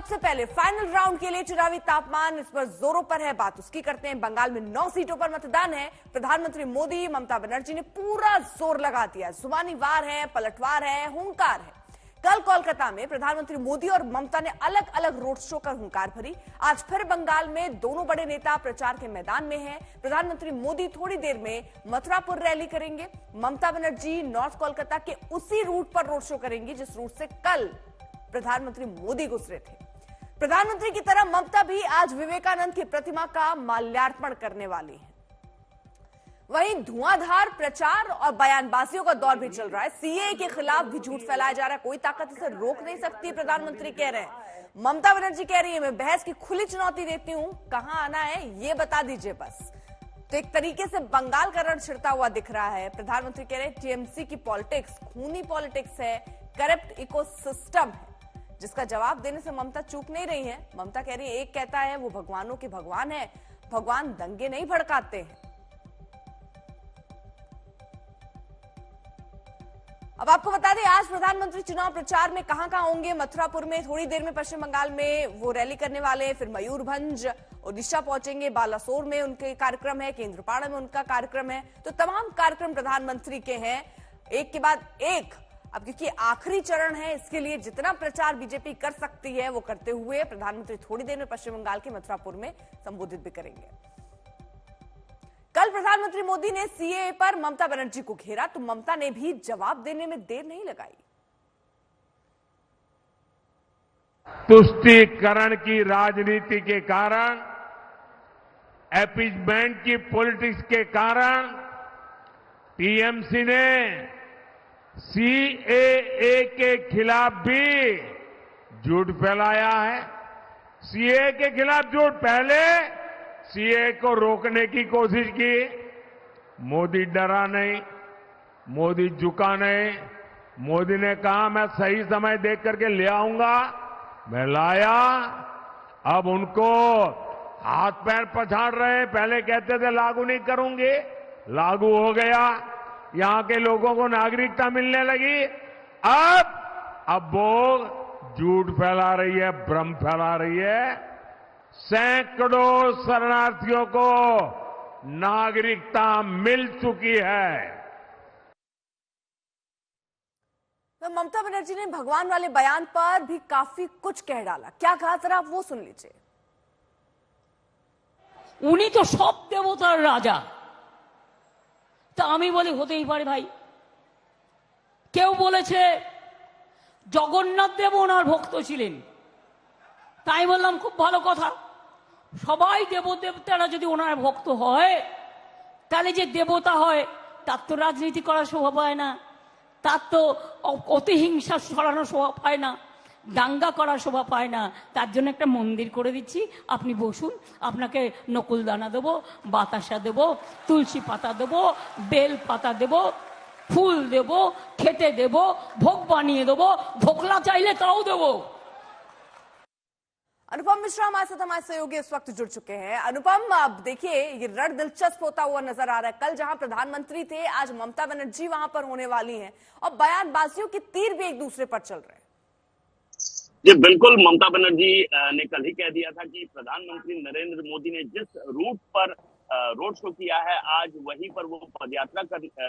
सबसे पहले final round के लिए चुनावी तापमान इस पर जोरों पर है, बात उसकी करते हैं। बंगाल में 9 सीटों पर मतदान है। प्रधानमंत्री मोदी, ममता बनर्जी ने पूरा जोर लगा दिया। जुबानी वार है, पलटवार है, हुंकार है। कल कोलकाता में प्रधानमंत्री मोदी और ममता ने अलग अलग रोड शो कर हुंकार भरी। आज फिर बंगाल में दोनों बड़े नेता प्रचार के मैदान में हैं। प्रधानमंत्री मोदी थोड़ी देर में मथुरापुर रैली करेंगे। ममता बनर्जी नॉर्थ कोलकाता के उसी रूट पर रोड शो करेंगी जिस रूट से कल प्रधानमंत्री मोदी गुजरे थे। प्रधानमंत्री की तरह ममता भी आज विवेकानंद की प्रतिमा का माल्यार्पण करने वाली है। वहीं धुआंधार प्रचार और बयानबाजियों का दौर भी चल रहा है। सीएए के खिलाफ भी झूठ फैलाया जा रहा है, कोई ताकत इसे रोक नहीं सकती, प्रधानमंत्री कह रहे हैं। ममता बनर्जी कह रही है मैं बहस की खुली चुनौती देती हूं, कहां आना है ये बता दीजिए बस। तो एक तरीके से बंगाल का रण छिड़ता हुआ दिख रहा है। प्रधानमंत्री कह रहे हैं टीएमसी की पॉलिटिक्स खूनी पॉलिटिक्स है, करप्ट इकोसिस्टम है, जिसका जवाब देने से ममता चूक नहीं रही है। ममता कह रही है एक कहता है वो भगवानों के भगवान है, भगवान दंगे नहीं भड़काते हैं। अब आपको बता दें आज प्रधानमंत्री चुनाव प्रचार में कहां होंगे। मथुरापुर में थोड़ी देर में, पश्चिम बंगाल में वो रैली करने वाले हैं। फिर मयूरभंज, ओडिशा पहुंचेंगे। बालासोर में उनके कार्यक्रम है, केंद्रपाड़ा में उनका कार्यक्रम है। तो तमाम कार्यक्रम प्रधानमंत्री के हैं, एक के बाद एक। अब क्योंकि आखिरी चरण है, इसके लिए जितना प्रचार बीजेपी कर सकती है वो करते हुए प्रधानमंत्री थोड़ी देर में पश्चिम बंगाल के मथुरापुर में संबोधित भी करेंगे। कल प्रधानमंत्री मोदी ने सीएए पर ममता बनर्जी को घेरा तो ममता ने भी जवाब देने में देर नहीं लगाई। तुष्टीकरण की राजनीति के कारण, अपीजमेंट की पॉलिटिक्स के कारण टीएमसी ने सीएए के खिलाफ भी झूठ फैलाया है। सीएए के खिलाफ झूठ, पहले सीएए को रोकने की कोशिश की, मोदी डरा नहीं, मोदी झुका नहीं। मोदी ने कहा मैं सही समय देख करके ले आऊंगा, मैं लाया। अब उनको हाथ पैर पछाड़ रहे हैं। पहले कहते थे लागू नहीं करूंगे, लागू हो गया। यहां के लोगों को नागरिकता मिलने लगी। अब वो झूठ फैला रही है, भ्रम फैला रही है। सैकड़ों शरणार्थियों को नागरिकता मिल चुकी है। तो ममता बनर्जी ने भगवान वाले बयान पर भी काफी कुछ कह डाला। क्या कहा जरा आप वो सुन लीजिए। उन्हीं तो सब देवतार राजा, তা আমি বলি হতেই পারে ভাই। কেউ বলেছে জগন্নাথ দেব ওনার ভক্ত ছিলেন, তাই বললাম খুব ভালো কথা। সবাই দেবদেবতারা যদি ওনার ভক্ত হয় তাহলে যে দেবতা হয় তার তো রাজনীতি করার স্বভাব হয় না, তার তো অতিহিংসা ছড়ানোর স্বভাব হয় না, দাঙ্গা করার স্বভাব হয় না। তার জন্য একটা মন্দির করে দিচ্ছি, আপনি বসুন, আপনাকে নকুল দানা দেবো, বাতাসা দেবো, তুলসী পাতা দেবো, বেল পাতা দেবো, ফুল দেবো, খেতে দেবো, ভোগ বানিয়ে দেবো, ধোকলা চাইলে তাও দেবো। अनुपम मिश्रा हमारे साथ हमारे सहयोगी इस वक्त जुड़ चुके हैं। अनुपम, अब देखिए ये रण दिलचस्प होता हुआ नजर आ रहा है। कल जहां प्रधानमंत्री थे, आज ममता बनर्जी वहां पर होने वाली हैं और बयानबाजियों के तीर भी एक दूसरे पर चल रहे हैं। जी बिल्कुल, ममता बनर्जी ने कल ही कह दिया था कि प्रधानमंत्री नरेंद्र मोदी ने जिस रूट पर रोड शो किया है आज वहीं पर वो पदयात्रा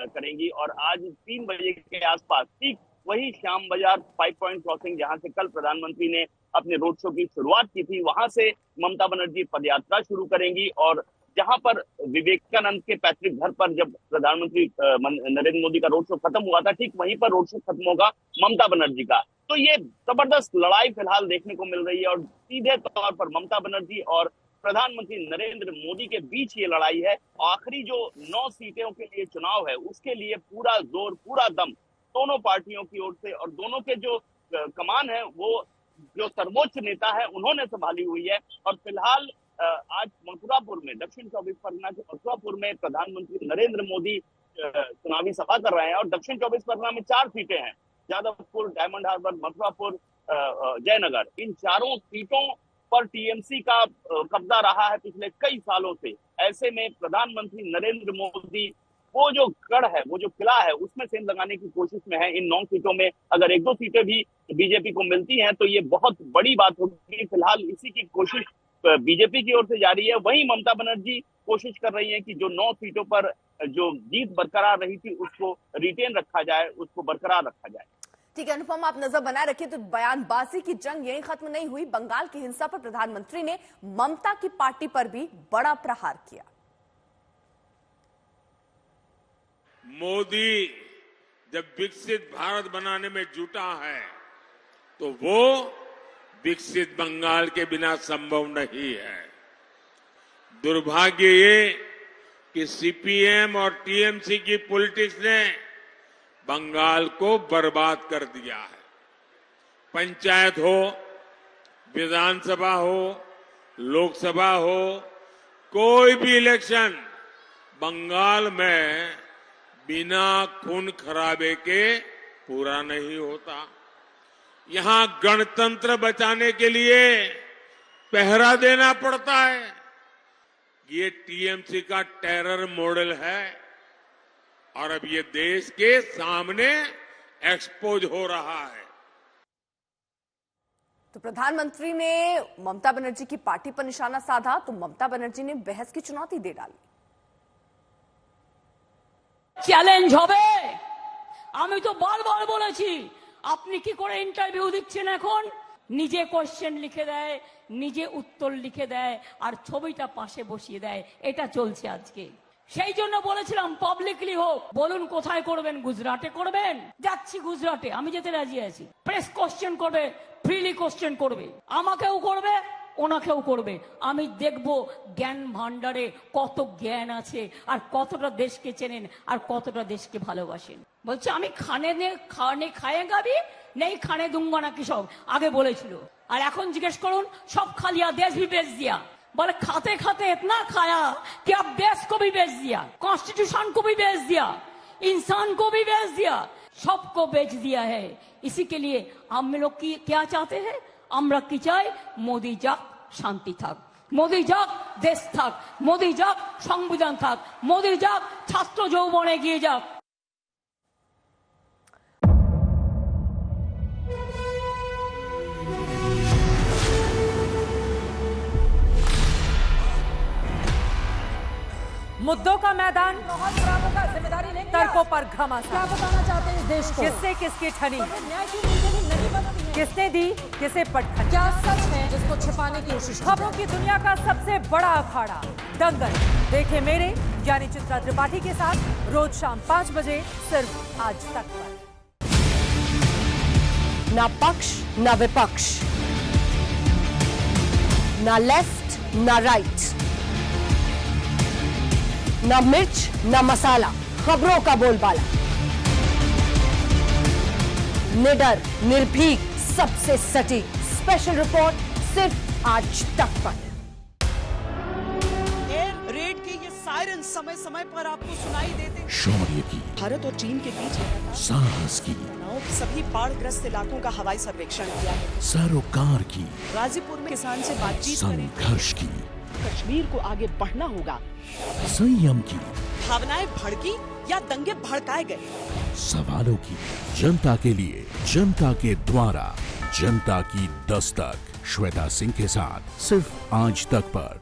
करेंगी। और आज 3 बजे के आसपास ठीक वही श्याम बाजार 5 पॉइंट क्रॉसिंग जहां से कल प्रधानमंत्री ने अपने रोड शो की शुरुआत की थी, वहां से ममता बनर्जी पदयात्रा शुरू करेंगी। और जहां पर विवेकानंद के पैतृक घर पर जब प्रधानमंत्री नरेंद्र मोदी का रोड शो खत्म हुआ था, ठीक वहीं पर रोड शो खत्म होगा ममता बनर्जी का। तो ये जबरदस्त लड़ाई फिलहाल देखने को मिल रही है और सीधे तौर पर ममता बनर्जी और प्रधानमंत्री नरेंद्र मोदी के बीच ये लड़ाई है। आखिरी जो 9 सीटों के लिए चुनाव है उसके लिए पूरा जोर, पूरा दम दोनों पार्टियों की ओर से, और दोनों के जो कमान है वो जो सर्वोच्च नेता है उन्होंने संभाली हुई है। और फिलहाल आज मथुरापुर में, दक्षिण 24 परगना के मथुरापुर में प्रधानमंत्री नरेंद्र मोदी चुनावी सभा कर रहे हैं। और दक्षिण 24 परगना में 4 सीटें हैं, जादवपुर, डायमंड हार्बर, मथुरापुर, जयनगर। इन चारों सीटों पर टीएमसी का कब्जा रहा है पिछले कई सालों से। ऐसे में प्रधानमंत्री नरेंद्र मोदी वो जो गढ़ है, वो जो किला है, उसमें सेंध लगाने की कोशिश में है। इन 9 सीटों में अगर 1-2 सीटें भी बीजेपी को मिलती हैं तो ये बहुत बड़ी बात होगी। फिलहाल इसी की कोशिश बीजेपी की ओर से जारी है। वहीं ममता बनर्जी कोशिश कर रही है कि जो 9 सीटों पर जो जीत बरकरार रही थी उसको रिटेन रखा जाए, उसको बरकरार रखा जाए। ठीक है अनुपम, आप नजर बनाए रखिए। तो बयानबाजी की जंग यहीं खत्म नहीं हुई। बंगाल की हिंसा पर प्रधानमंत्री ने ममता की पार्टी पर भी बड़ा प्रहार किया। मोदी जब विकसित भारत बनाने में जुटा है तो वो विकसित बंगाल के बिना संभव नहीं है। दुर्भाग्य ये कि सीपीएम और टीएमसी की पॉलिटिक्स ने बंगाल को बर्बाद कर दिया है। पंचायत हो, विधानसभा हो, लोकसभा हो, कोई भी इलेक्शन बंगाल में बिना खून खराबे के पूरा नहीं होता। यहां गणतंत्र बचाने के लिए पहरा देना पड़ता है। ये टीएमसी का टेरर मॉडल है और अब ये देश के सामने एक्सपोज हो रहा है। तो प्रधानमंत्री ने ममता बनर्जी की पार्टी पर निशाना साधा तो ममता बनर्जी ने बहस की चुनौती दे डाली। চ্যালেঞ্জ হবে। আমি তো বারবার বলেছি, আপনি কি করে ইন্টারভিউ দিচ্ছেন এখন? নিজে কোশ্চেন লিখে দেয়, নিজে উত্তর লিখে দেয় আর ছবিটা পাশে বসিয়ে দেয়। এটা চলছে আজকে। সেই জন্য বলেছিলাম পাবলিকলি হোক। বলুন কোথায় করবেন? গুজরাটে করবেন? যাচ্ছি গুজরাটে, আমি যেতে রাজি আছি। প্রেস কোশ্চেন করবে, ফ্রিলি কোশ্চেন করবে, আমাকেও করবে, ওনাকেও করবে। আমি দেখব জ্ঞান ভান্ডারে কত জ্ঞান আছে আর কতটা দেশকে চেনেন আর কতটা দেশকে ভালোবাসেন। বলছে আমি খানে খায়েগা भी नहीं खाने दूंगा ना, কি সব আগে বলেছিল। আর এখন জিজ্ঞেস করুন, সব खा लिया, देश भी बेच दिया। बोले खाते खाते इतना खाया कि अब देश को भी बेच दिया, कॉन्स्टिट्यूशन को भी बेच दिया, इंसान को भी बेच दिया, सबको बेच दिया है। इसी के लिए हम लोग की क्या चाहते हैं? আমরা কি চাই? মোদি যাক, শান্তি থাক। মোদি যাক, দেশ থাক। মোদি যাক, সংবিধান থাক। মোদি যাক, ছাত্র যৌবনে এগিয়ে যাক। मुद्दों का मैदान, जिम्मेदारी नहीं तर्कों पर घमासान। क्या बताना चाहते हैं इस देश को? किससे किसकी ठनी, न्याय की नीति नहीं बनती है। किसने दी किसे पटखनी। क्या सच है जिसको छिपाने की कोशिश? खबरों की दुनिया का सबसे बड़ा अखाड़ा दंगल देखे मेरे यानी चित्रा त्रिपाठी के साथ रोज शाम 5 बजे सिर्फ आज तक पर। ना पक्ष ना विपक्ष, ना लेफ्ट ना राइट, ना मिर्च ना मसाला, खबरों का बोलबाला। निडर, निर्भीक, सबसे सटीक स्पेशल रिपोर्ट सिर्फ आज तक पर। एयर रेड के ये सायरन समय समय पर आपको सुनाई देते हैं। शौर्य की, भारत और चीन के बीच साहस की, सभी बाढ़ग्रस्त इलाकों का हवाई सर्वेक्षण किया है। सरोकार की, गाजीपुर में किसान से बातचीत करें। संघर्ष की, कश्मीर को आगे बढ़ना होगा। संयम की, भावनाएं भड़की या दंगे भड़काए गए, सवालों की, जनता के लिए, जनता के द्वारा, जनता की दस्तक। श्वेता सिंह के साथ सिर्फ आज तक पर।